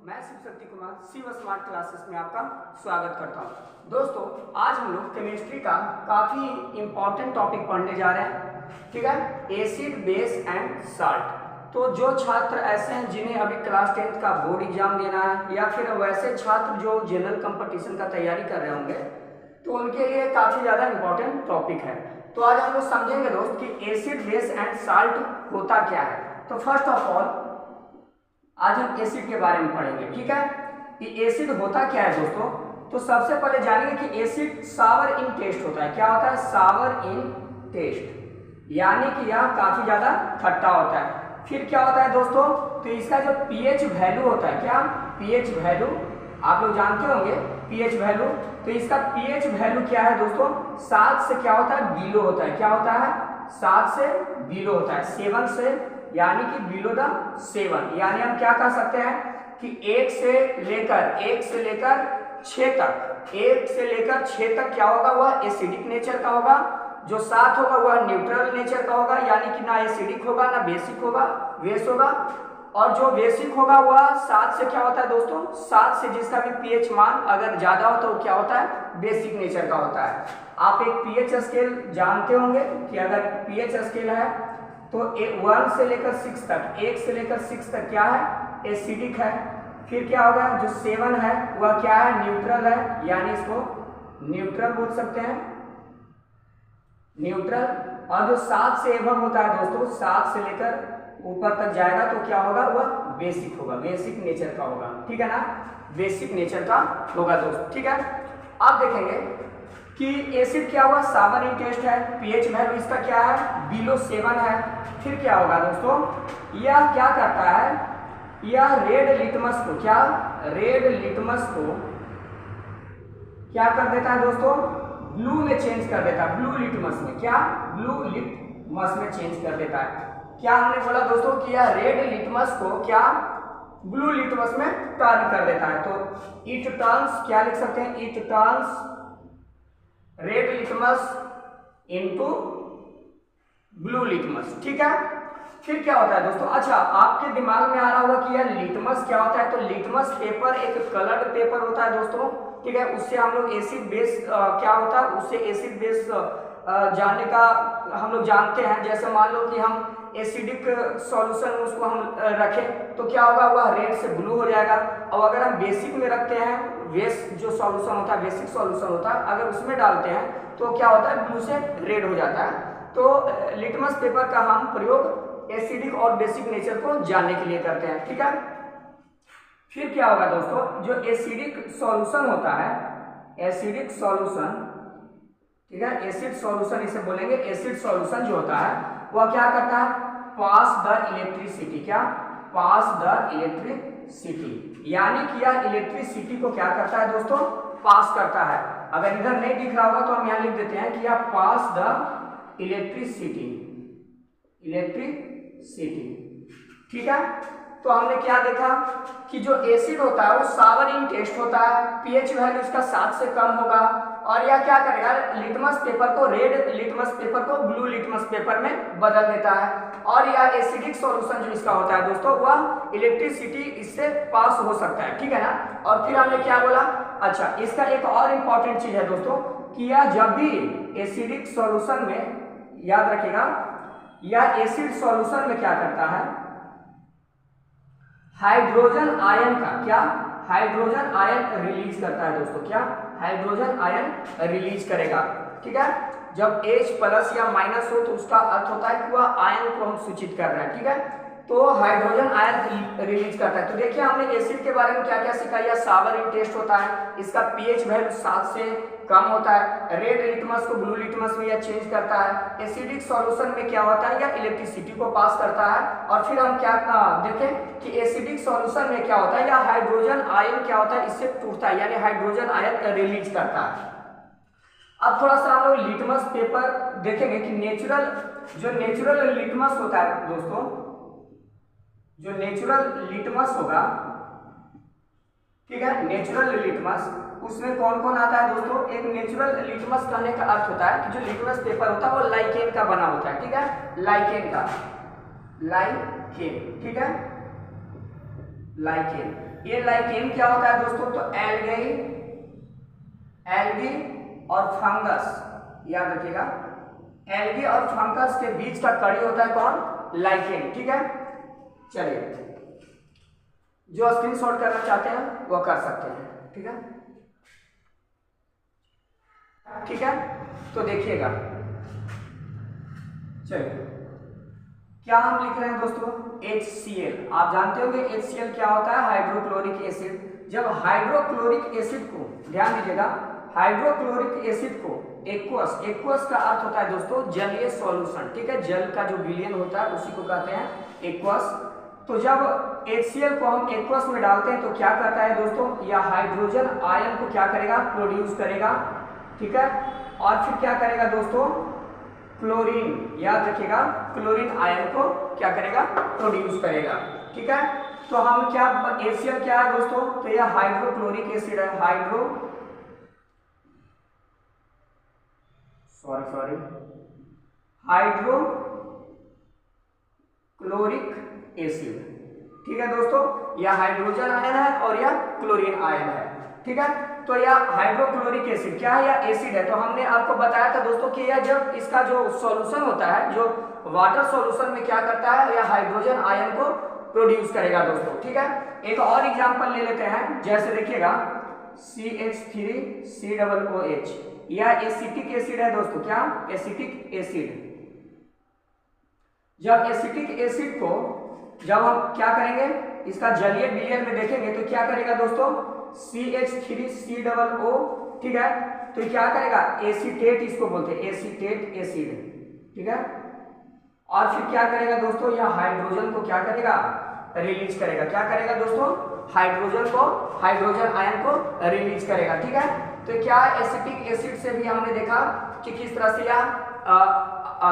मैं Shiv Shakti Kumar Shiv smart classes में आपका स्वागत करता हूं। दोस्तों, आज हम लोग केमिस्ट्री का काफ़ी इम्पोर्टेंट टॉपिक पढ़ने जा रहे हैं, ठीक है। Acid, base and salt. तो जो छात्र ऐसे हैं जिन्हें अभी क्लास 10th का बोर्ड एग्जाम देना है, या फिर वैसे छात्र जो जनरल कंपटीशन का तैयारी कर रहे होंगे, तो उनके लिए काफ़ी ज़्यादा इम्पोर्टेंट टॉपिक है। तो आज हम लोग समझेंगे दोस्त कि एसिड, बेस एंड साल्ट होता क्या है। तो फर्स्ट ऑफ ऑल आज हम एसिड के बारे में पढ़ेंगे, ठीक है। कि एसिड होता क्या है दोस्तों। तो सबसे पहले जानेंगे कि एसिड सावर इन टेस्ट होता है। क्या होता है? सावर इन टेस्ट, यानी कि यह काफी ज्यादा खट्टा होता है। फिर क्या होता है दोस्तों? तो इसका जो पीएच वैल्यू होता है, क्या पीएच वैल्यू आप लोग जानते होंगे, पीएच वैल्यू। तो इसका पीएच वैल्यू क्या है दोस्तों? 7 से क्या होता है? बिलो होता है। क्या होता है? 7 से बिलो होता है, 7 से, यानी कि बिलो द 7। यानी हम क्या कह सकते हैं कि 1 से लेकर 6 तक, 1 से लेकर 6 तक क्या होगा? वह एसिडिक नेचर का होगा। जो 7 होगा वह न्यूट्रल नेचर का होगा, यानी कि ना एसिडिक होगा ना बेसिक होगा, बेस होगा। और जो बेसिक होगा वह 7 से क्या होता है दोस्तों? 7 से जिसका भी पीएच मान अगर ज्यादा हो तो क्या होता है? बेसिक नेचर का होता है। आप एक पीएच स्केल जानते होंगे कि अगर पीएच स्केल है तो 1 से लेकर 6 तक, 1 से लेकर 6 तक क्या है? एसिडिक है। फिर क्या होगा? जो 7 है वह क्या है? न्यूट्रल है, यानी इसको न्यूट्रल बोल सकते हैं, न्यूट्रल। और जो 7 से एबव होता है दोस्तों, 7 से लेकर ऊपर तक जाएगा तो क्या होगा? वह बेसिक होगा, बेसिक नेचर का होगा, ठीक है ना। बेसिक नेचर का होगा दोस्त, ठीक है। आप देखेंगे कि एसिड क्या हुआ? सावर इन टेस्ट है, पीएच वैल्यू इसका क्या है? बिलो 7 है। फिर क्या होगा दोस्तों? यह क्या करता है? यह रेड लिटमस को क्या कर देता है दोस्तों? ब्लू में चेंज कर देता है। ब्लू लिटमस में क्या? ब्लू लिटमस में चेंज कर देता है। क्या हमने बोला दोस्तों कि यह रेड लिटमस को क्या ब्लू लिटमस में टर्न कर देता है। तो इट टर्न्स, क्या लिख सकते हैं? It turns red litmus into blue litmus, ठीक है। फिर क्या होता है दोस्तों? अच्छा, आपके दिमाग में आ रहा होगा कि यार लिटमस क्या होता है। तो लिटमस पेपर एक कलर्ड पेपर होता है दोस्तों, ठीक है। उससे हम लोग एसिड बेस क्या होता है, उससे एसिड बेस जानने का हम लोग जानते हैं। जैसे मान लो कि हम एसिडिक सॉल्यूशन में उसको हम रखें तो क्या होगा? वह रेड से ब्लू हो जाएगा। और अगर हम बेसिक में रखते हैं, बेस जो सॉल्यूशन होता है, बेसिक सॉल्यूशन होता है, अगर उसमें डालते हैं तो क्या होता है? ब्लू से रेड हो जाता है। तो लिटमस पेपर का हम प्रयोग एसिडिक और बेसिक नेचर को जानने के लिए करते हैं, ठीक है। फिर क्या होगा दोस्तों? जो एसिडिक सॉल्यूशन होता है, एसिडिक सॉल्यूशन, ठीक है, एसिड सॉल्यूशन इसे बोलेंगे। एसिड सॉल्यूशन जो होता है वह क्या करता है? पास द इलेक्ट्रिसिटी, क्या? पास द इलेक्ट्रिसिटी, यानी कि यह इलेक्ट्रिसिटी को क्या करता है दोस्तों? पास करता है। अगर इधर नहीं दिख रहा होगा तो हम यहां लिख देते हैं कि यह पास द इलेक्ट्रिसिटी, ठीक है। तो हमने क्या देखा कि जो एसिड होता है वो सावर इन टेस्ट होता है, पीएच वैल्यू इसका 7 से कम होगा। और यह क्या करेगा? लिटमस पेपर को, रेड लिटमस पेपर को ब्लू लिटमस पेपर में बदल देता है। और यह एसिडिक सॉल्यूशन जो इसका होता है दोस्तों, वह इलेक्ट्रिसिटी इससे पास हो सकता है, ठीक है ना। और फिर हमने क्या बोला? अच्छा, इसका एक और इम्पॉर्टेंट चीज है दोस्तों कि यह जब भी एसिडिक सॉल्यूशन में, याद रखिएगा, यह एसिड सॉल्यूशन में क्या करता है? हाइड्रोजन आयन का, क्या? हाइड्रोजन आयन रिलीज करता है दोस्तों। क्या? हाइड्रोजन आयन रिलीज करेगा, ठीक है। जब H+ या माइनस हो तो उसका अर्थ होता है कि वह आयन को हम सूचित कर रहे हैं, ठीक है। तो हाइड्रोजन आयन रिलीज करता है। तो देखिए हमने एसिड के बारे में क्या क्या सीखा। यह सावर इन टेस्ट होता है, इसका पीएच वैल्यू 7 से कम होता है, रेड लिटमस को ब्लू लिटमस में यह चेंज करता है, एसिडिक सॉल्यूशन में क्या होता है? यह इलेक्ट्रिसिटी को पास करता है। और फिर हम क्या देखें कि एसिडिक सॉल्यूशन में क्या होता है? यह हाइड्रोजन आयन क्या होता है? इससे टूटता है, यानी हाइड्रोजन आयन रिलीज करता है। अब थोड़ा सा हम लोग लिटमस पेपर देखेंगे कि नेचुरल लिटमस होता है दोस्तों, जो नेचुरल लिटमस होगा, ठीक है, नेचुरल लिटमस, उसमें कौन कौन आता है दोस्तों? एक नेचुरल लिटमस कहने का अर्थ होता है कि जो लिटमस पेपर होता है वो लाइकेन का बना होता है, ठीक है, लाइकेन का, लाइकेन, ठीक है, लाइकेन। ये लाइकेन क्या होता है दोस्तों, तो एल्गी और फंगस, याद रखिएगा, एल्गी और फंगस के बीच का कड़ी होता है कौन, लाइकेन। ठीक है, चलिए जो स्क्रीनशॉट करना चाहते हैं वो कर सकते हैं। ठीक है, ठीक है, तो देखिएगा, चलिए क्या हम लिख रहे हैं दोस्तों, HCl। आप जानते होंगे HCl क्या होता है, हाइड्रोक्लोरिक एसिड। जब हाइड्रोक्लोरिक एसिड को, ध्यान दीजिएगा, हाइड्रोक्लोरिक एसिड को एक्वस का अर्थ होता है दोस्तों जलीय सॉल्यूशन। ठीक है, जल का जो विलयन होता है उसी को कहते हैं एक्वस। तो जब HCl को हम एक्वस में डालते हैं तो क्या करता है दोस्तों, यह हाइड्रोजन आयन को क्या करेगा, प्रोड्यूस करेगा। ठीक है, और फिर क्या करेगा दोस्तों, क्लोरीन, याद रखिएगा, क्लोरीन आयन को क्या करेगा, प्रोड्यूस करेगा। ठीक है, तो हम क्या, HCl क्या है दोस्तों, तो यह हाइड्रोक्लोरिक एसिड है, हाइड्रोक्लोरिक एसिड। ठीक है दोस्तों, यह हाइड्रोजन आयन है और यह क्लोरीन आयन है। ठीक है, तो यह हाइड्रोक्लोरिक एसिड क्या है, यह एसिड है। तो हमने आपको बताया था दोस्तों कि यह जब इसका जो सॉल्यूशन होता है, जो वाटर सॉल्यूशन में क्या करता है, यह हाइड्रोजन आयन को प्रोड्यूस करेगा दोस्तों। ठीक है, एक और एग्जांपल ले लेते हैं, जैसे देखिएगा CH3COOH, यह एसिटिक एसिड है दोस्तों, क्या, एसिटिक एसिड। जब एसिटिक एसिड को जब हम क्या करेंगे, इसका जलीय विलयन में देखेंगे तो क्या करेगा दोस्तों, CH3COO। ठीक है, तो क्या करेगा, एसीटेट इसको बोलते हैं, एसीटेट एसिड। ठीक है, और फिर क्या करेगा दोस्तों, यह हाइड्रोजन को क्या करेगा, रिलीज करेगा। क्या करेगा दोस्तों, हाइड्रोजन आयन को रिलीज करेगा। ठीक है, तो क्या एसिटिक एसिड से भी हमने देखा कि किस तरह से यह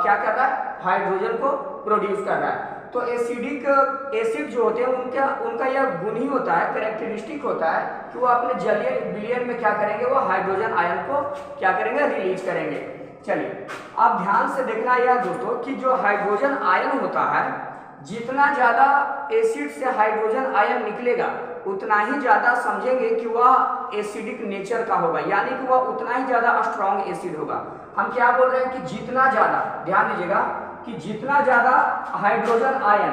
क्या कर रहा है, हाइड्रोजन को प्रोड्यूस कर रहा है। तो एसिडिक एसिड जो होते हैं उनका यह गुण ही होता है, कैरेक्टरिस्टिक होता है कि वो अपने जलीय विलयन में क्या करेंगे, वो हाइड्रोजन आयन को क्या करेंगे, रिलीज करेंगे। चलिए अब ध्यान से देखना यह दोस्तों कि जो हाइड्रोजन आयन होता है, जितना ज्यादा एसिड से हाइड्रोजन आयन निकलेगा उतना ही ज्यादा समझेंगे कि वह एसिडिक नेचर का होगा, यानी कि वह उतना ही ज्यादा स्ट्रॉन्ग एसिड होगा। हम क्या बोल रहे हैं कि जितना ज्यादा, ध्यान दीजिएगा, कि जितना ज्यादा हाइड्रोजन आयन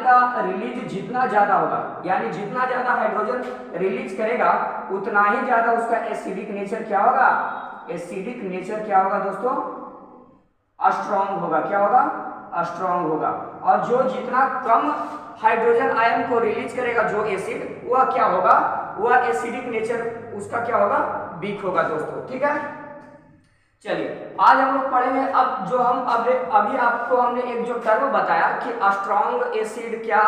का रिलीज जितना ज्यादा होगा, यानी जितना ज्यादा हाइड्रोजन रिलीज करेगा उतना ही ज्यादा उसका एसिडिक नेचर क्या होगा, एसिडिक नेचर क्या होगा दोस्तों, स्ट्रॉन्ग होगा। क्या होगा, स्ट्रॉन्ग होगा। और जो जितना कम हाइड्रोजन आयन को रिलीज करेगा जो एसिड, वह क्या होगा, वह एसिडिक नेचर उसका क्या होगा, वीक होगा दोस्तों। ठीक है, चलिए आज हम लोग पढ़ेंगे, अब जो हम अभी आपको हमने एक जो टर्म बताया कि स्ट्रॉन्ग एसिड क्या,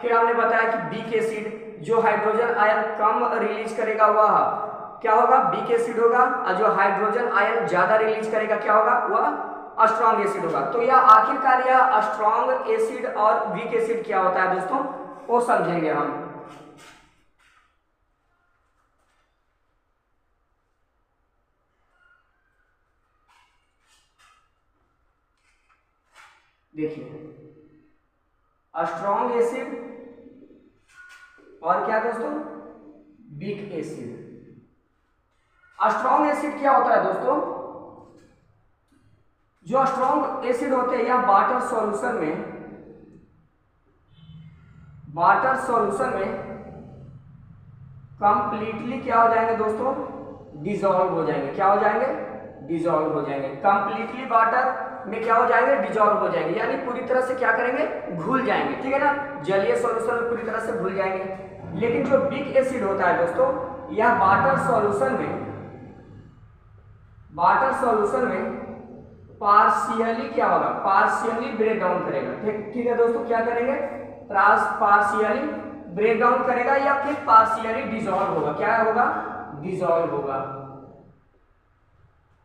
फिर हमने बताया कि वीक एसिड, जो हाइड्रोजन आयन कम रिलीज करेगा वह क्या होगा, वीक एसिड होगा, और जो हाइड्रोजन आयन ज्यादा रिलीज करेगा क्या होगा, वह स्ट्रॉन्ग एसिड होगा। तो यह आखिरकार यह स्ट्रॉन्ग एसिड और वीक एसिड क्या होता है दोस्तों, वो समझेंगे हम। देखिए स्ट्रॉन्ग एसिड और क्या दोस्तों, वीक एसिड। स्ट्रॉन्ग एसिड क्या होता है दोस्तों, जो स्ट्रॉन्ग एसिड होते हैं या वाटर सॉल्यूशन में कंप्लीटली क्या हो जाएंगे दोस्तों, डिसॉल्व हो जाएंगे। क्या हो जाएंगे, डिसॉल्व हो जाएंगे। कंप्लीटली वाटर में क्या हो जाएंगे, डिसॉल्व हो जाएंगे, यानी पूरी तरह से क्या करेंगे, घुल जाएंगे। ठीक है ना, जलीय सॉल्यूशन में पूरी तरह से घुल जाएंगे। लेकिन जो वीक एसिड होता है दोस्तों, यह वाटर सॉल्यूशन में पार्शियली क्या होगा, पार्शियली ब्रेक डाउन करेगा। ठीक है दोस्तों, क्या करेंगे, पार्शियली ब्रेक डाउन करेगा या फिर पार्शियली डिसॉल्व होगा। क्या होगा, डिसॉल्व होगा।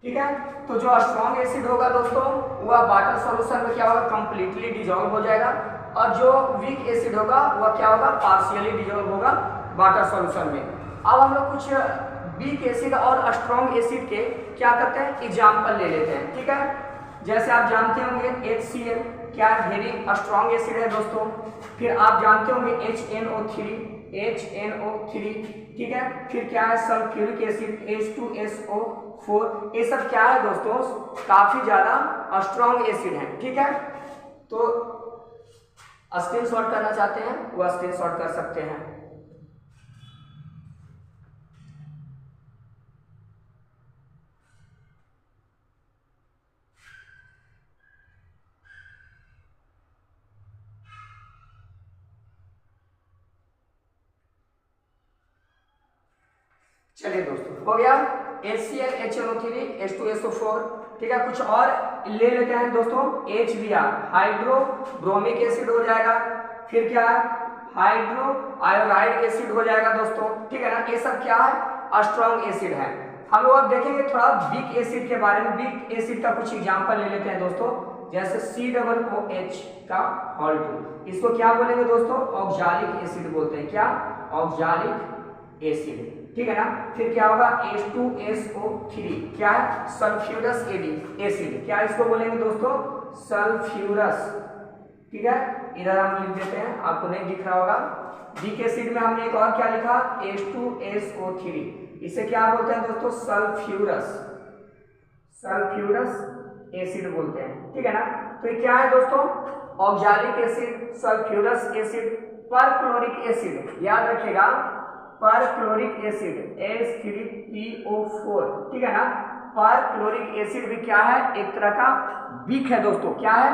ठीक है, तो जो स्ट्रॉन्ग एसिड होगा दोस्तों, वह वाटर सॉल्यूशन में क्या होगा, कंप्लीटली डिसॉल्व हो जाएगा, और जो वीक एसिड होगा वह क्या होगा, पार्शियली डिसॉल्व होगा वाटर सॉल्यूशन में। अब हम लोग कुछ वीक एसिड और स्ट्रॉन्ग एसिड के क्या करते हैं, एग्जाम्पल ले लेते हैं। ठीक है, जैसे आप जानते होंगे HCl क्या वेरी स्ट्रॉन्ग एसिड है दोस्तों। फिर आप जानते होंगे HNO3 HNO3, ठीक है। फिर क्या है सल्फ्यूरिक एसिड H2SO4। ये सब क्या है दोस्तों काफी ज्यादा स्ट्रॉन्ग एसिड है, ठीक है। तो स्क्रीनशॉट करना चाहते हैं वो स्क्रीनशॉट कर सकते हैं। चलिए दोस्तों हो गया HCl HNO3 H2SO4, ठीक है। कुछ और ले लेते हैं दोस्तों, HBr हाइड्रोब्रोमिक एसिड हो जाएगा। फिर क्या है हाइड्रो आयोडाइड एसिड हो जाएगा दोस्तों, ठीक है ना। ये सब क्या है स्ट्रॉन्ग एसिड है। हम लोग अब देखेंगे थोड़ा वीक एसिड के बारे में। वीक एसिड का कुछ एग्जांपल ले लेते हैं दोस्तों, जैसे COOH का होल 2, इसको क्या बोलेंगे दोस्तों ऑक्सैलिक एसिड बोलते हैं। क्या ऑक्सैलिक एसिड, ठीक है ना। फिर क्या होगा H2SO3, क्या है सल्फ्यूरस एसिड, क्या इसको बोलेंगे दोस्तों सल्फ्यूरस, ठीक है। इधर हम लिख देते हैं, आपको नहीं दिख रहा होगा। वीक एसिड में हमने एक और क्या लिखा H2SO3, इसे क्या बोलते हैं दोस्तों सल्फ्यूरस एसिड बोलते हैं, ठीक है ना। तो ये क्या है दोस्तों oxalic acid, sulphurous acid, perchloric acid, याद रखिएगा परक्लोरिक एसिड H3PO4, ठीक है ना। परक्लोरिक एसिड भी क्या है एक तरह का वीक है दोस्तों, क्या है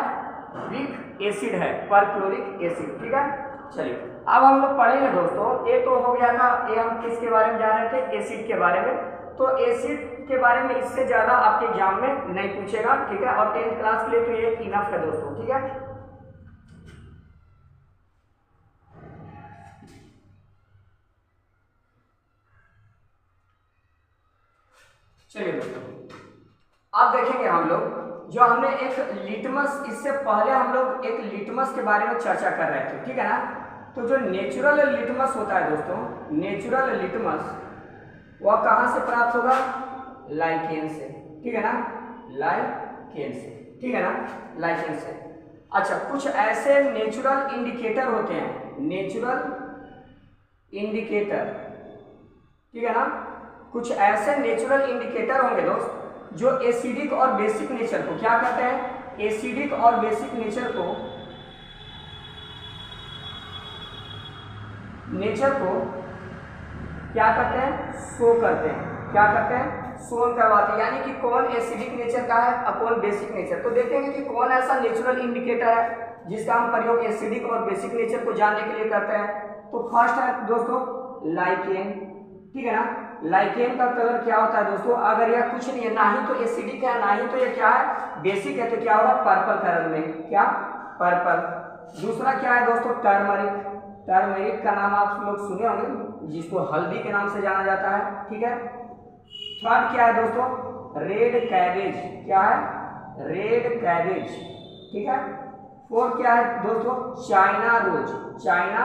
वीक एसिड है परक्लोरिक एसिड, ठीक है। चलिए अब हम लोग पढ़ेंगे दोस्तों, ये तो हो गया था, ये हम किसके बारे में जा रहे थे एसिड के बारे में। तो एसिड के बारे में इससे ज्यादा आपके एग्जाम में नहीं पूछेगा, ठीक है। और 10th क्लास के लिए तो ये इनफ है दोस्तों, ठीक है। चलिए दोस्तों अब देखेंगे हम लोग जो हमने एक लिटमस, इससे पहले हम लोग एक लिटमस के बारे में चर्चा कर रहे थे, ठीक है ना। तो जो नेचुरल लिटमस होता है दोस्तों, नेचुरल लिटमस वह कहां से प्राप्त होगा लाइकेन से, ठीक है ना, लाइकेन से, ठीक है ना, लाइकेन से। अच्छा कुछ ऐसे नेचुरल इंडिकेटर होते हैं, नेचुरल इंडिकेटर, ठीक है ना। कुछ ऐसे नेचुरल इंडिकेटर होंगे दोस्त जो एसिडिक और बेसिक नेचर को क्या कहते हैं, एसिडिक और बेसिक नेचर को क्या करते हैं शो करते हैं, क्या करते हैं शो करवाते हैं, यानी कि कौन एसिडिक नेचर का है और कौन बेसिक नेचर। तो देखेंगे कि कौन ऐसा नेचुरल इंडिकेटर है जिसका हम प्रयोग एसिडिक और बेसिक नेचर को जानने के लिए करते हैं। तो फर्स्ट है दोस्तों लाइकेन, ठीक है ना। लाइकेन का कलर क्या होता है दोस्तों, अगर यह कुछ नहीं है, ना ही तो एसिडिक है ना ही तो ये क्या है बेसिक है, तो क्या होगा पर्पल कलर में, क्या पर्पल। दूसरा क्या है दोस्तों टर्मरिक, टर्मरिक का नाम आप लोग सुने होंगे जिसको हल्दी के नाम से जाना जाता है, ठीक है। थर्ड क्या है दोस्तों रेड कैबेज, क्या है रेड कैबेज, ठीक है। फोर्थ क्या है दोस्तों चाइना रोज, चाइना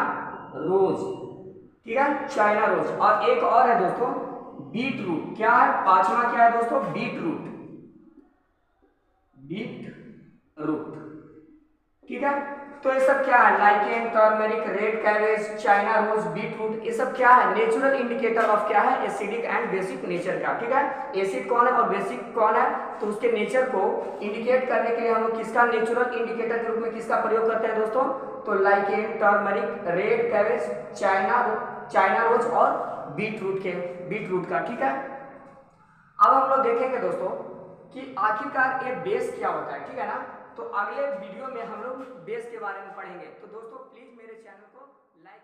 रोज, ठीक है चाइना रोज। और एक और है दोस्तों बीट रूट, क्या है पांचवा क्या है दोस्तों बीट रूट, बीट रूट, ठीक है। तो ये सब क्या है lichen, turmeric, red cabbage, China rose, beetroot, ये सब क्या है नेचुरल इंडिकेटर ऑफ क्या है एसिडिक एंड बेसिक नेचर का, ठीक है। एसिड कौन है और बेसिक कौन है, तो उसके नेचर को इंडिकेट करने के लिए हम लोग किसका नेचुरल इंडिकेटर के रूप में किसका प्रयोग करते हैं दोस्तों, तो lichen, turmeric, red cabbage, China rose और बीट रूट का, ठीक है। अब हम लोग देखेंगे दोस्तों कि आखिरकार ये बेस क्या होता है, ठीक है ना। तो अगले वीडियो में हम लोग बेस के बारे में पढ़ेंगे। तो दोस्तों प्लीज मेरे चैनल को लाइक